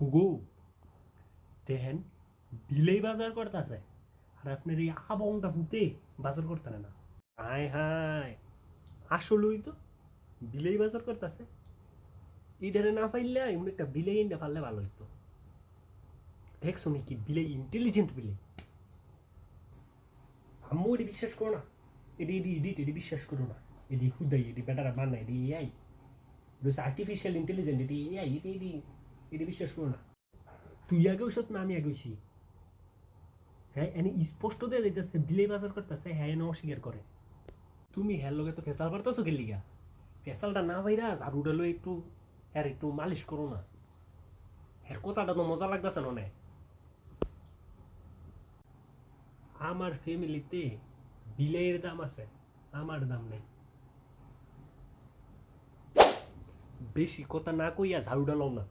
হুগু দেখেন বিলেই বাজার করতেছে আর আপনার এই আবংটা হুতে বাজার করতে না হায় হায় আসলেই তো বিলেই বাজার করতেছে ইডারে না পাইলে এমন একটা বিলেই ইন্ডা পারলে ভালো হইতো দেখছো নাকি বিলেই ইন্টেলিজেন্ট বিলেই আম্মু এটি বিশ্বাস করো না এটি এটি এডিট এটি বিশ্বাস করো না এটি হুদাই এটি বেটারা বানা এটি এআই আর্টিফিশিয়াল ইন্টেলিজেন্ট এটি এআই এটি এটি এটি বিশ্বাস করো না তুই আগে ওষুধ না আমি আগে হইছি হ্যাঁ এনে স্পষ্ট দিয়ে যাইতেছে বিলে বাজার করতেছে হ্যাঁ এনে অস্বীকার করে তুমি হ্যার লগে তো ফেসাল পারতেছো কে লিগা ফেসালটা না ভাইরা ঝাড়ুটা লই একটু হ্যাঁ একটু মালিশ করো না হ্যার কথাটা তো মজা লাগতেছে না অনেক আমার ফ্যামিলিতে বিলের দাম আছে আমার দাম নেই বেশি কথা না কইয়া ঝাড়ুটা লও না